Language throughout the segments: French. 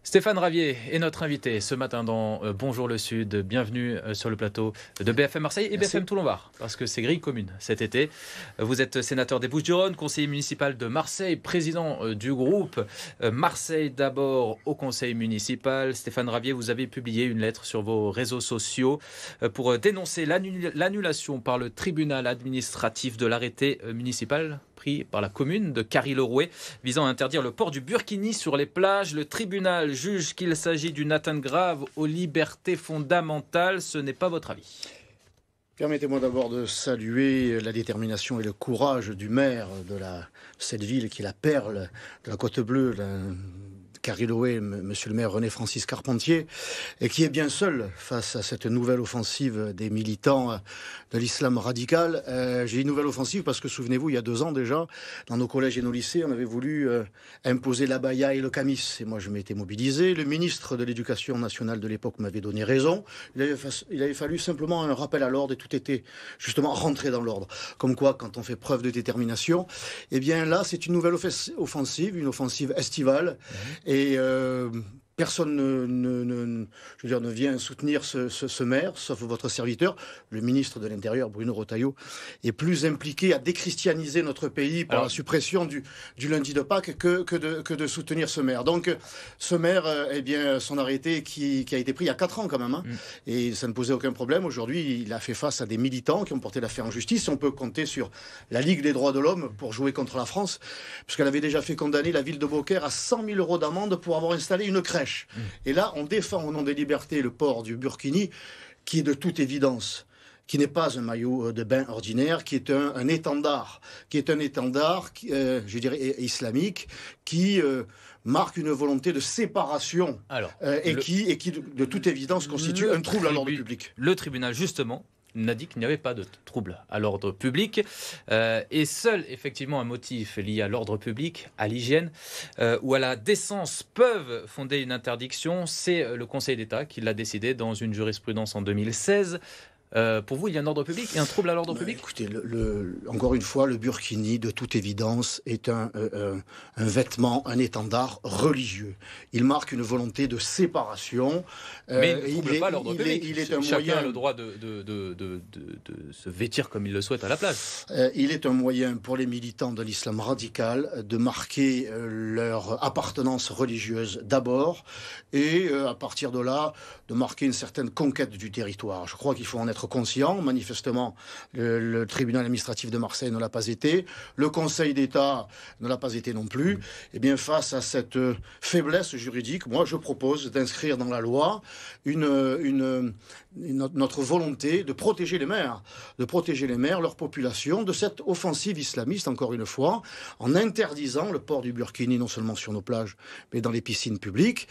Stéphane Ravier est notre invité ce matin dans Bonjour le Sud. Bienvenue sur le plateau de BFM Marseille et BFM Toulon-Var, parce que c'est grille commune cet été. Vous êtes sénateur des Bouches-du-Rhône, conseiller municipal de Marseille, président du groupe Marseille d'abord au conseil municipal. Stéphane Ravier, vous avez publié une lettre sur vos réseaux sociaux pour dénoncer l'annulation par le tribunal administratif de l'arrêté municipal pris par la commune de Carry-le-Rouet visant à interdire le port du burkini sur les plages. Le tribunal juge qu'il s'agit d'une atteinte grave aux libertés fondamentales. Ce n'est pas votre avis? Permettez-moi d'abord de saluer la détermination et le courage du maire de cette ville qui est la perle de la Côte Bleue, Carry-le-Rouet, monsieur le maire René-Francis Carpentier, et qui est bien seul face à cette nouvelle offensive des militants de l'islam radical. J'ai une nouvelle offensive parce que, souvenez-vous, il y a 2 ans déjà, dans nos collèges et nos lycées, on avait voulu imposer l'abaya et le camis. Et moi, je m'étais mobilisé. Le ministre de l'Éducation nationale de l'époque m'avait donné raison. Il avait fallu simplement un rappel à l'ordre et tout était justement rentré dans l'ordre. Comme quoi, quand on fait preuve de détermination, eh bien là, c'est une nouvelle offensive, une offensive estivale. Et personne ne vient soutenir ce maire, sauf votre serviteur. Le ministre de l'Intérieur, Bruno Retailleau, est plus impliqué à déchristianiser notre pays par la suppression du lundi de Pâques que de soutenir ce maire. Donc, ce maire, eh bien, son arrêté qui a été pris il y a 4 ans quand même, et ça ne posait aucun problème. Aujourd'hui, il a fait face à des militants qui ont porté l'affaire en justice. On peut compter sur la Ligue des droits de l'homme pour jouer contre la France, puisqu'elle avait déjà fait condamner la ville de Beaucaire à 100 000 € d'amende pour avoir installé une crèche. Et là, on défend au nom des libertés le port du burkini, qui est de toute évidence, qui n'est pas un maillot de bain ordinaire, qui est un étendard, je dirais, islamique, qui marque une volonté de séparation. Qui, de toute évidence, constitue un trouble à l'ordre public. Le tribunal, justement, n'a dit qu'il n'y avait pas de trouble à l'ordre public et seul effectivement un motif lié à l'ordre public, à l'hygiène ou à la décence peuvent fonder une interdiction. C'est le Conseil d'État qui l'a décidé dans une jurisprudence en 2016. Pour vous, il y a un ordre public et un trouble à l'ordre public? Écoutez, encore une fois, le burkini, de toute évidence, est un vêtement, un étendard religieux. Il marque une volonté de séparation. Mais il ne trouble pas l'ordre public. Chacun a le droit de se vêtir comme il le souhaite à la plage. Il est un moyen pour les militants de l'islam radical de marquer leur appartenance religieuse d'abord et à partir de là, de marquer une certaine conquête du territoire. Je crois qu'il faut en être conscient. Manifestement, le tribunal administratif de Marseille ne l'a pas été. Le Conseil d'État ne l'a pas été non plus. Eh bien, face à cette faiblesse juridique, moi, je propose d'inscrire dans la loi notre volonté de protéger les maires, leur population, de cette offensive islamiste, encore une fois, en interdisant le port du burkini, non seulement sur nos plages, mais dans les piscines publiques,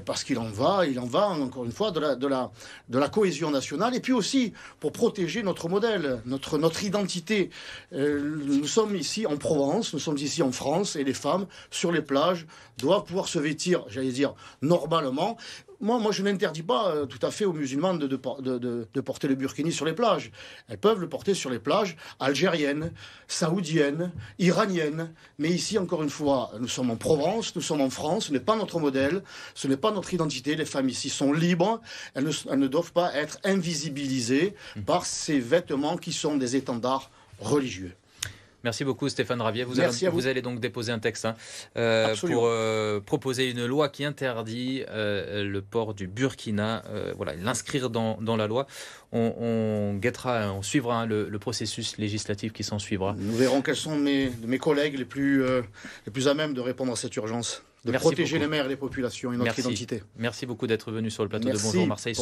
parce qu'il en va, encore une fois, de la cohésion nationale, et puis aussi pour protéger notre modèle, notre identité. Nous sommes ici en Provence, nous sommes ici en France, et les femmes, sur les plages, doivent pouvoir se vêtir, j'allais dire, normalement. Moi, je n'interdis pas tout à fait aux musulmanes de porter le burkini sur les plages. Elles peuvent le porter sur les plages algériennes, saoudiennes, iraniennes. Mais ici, encore une fois, nous sommes en Provence, nous sommes en France, ce n'est pas notre modèle, ce n'est pas notre identité. Les femmes ici sont libres, elles ne doivent pas être invisibilisées par ces vêtements qui sont des étendards religieux. Merci beaucoup Stéphane Ravier. Vous allez donc déposer un texte pour proposer une loi qui interdit le port du burkina, l'inscrire dans la loi. On guettera, on suivra le processus législatif qui s'en suivra. Nous verrons quels sont mes collègues les plus à même de répondre à cette urgence, de protéger les maires et les populations et notre identité. Merci beaucoup d'être venu sur le plateau de Bonjour Marseille.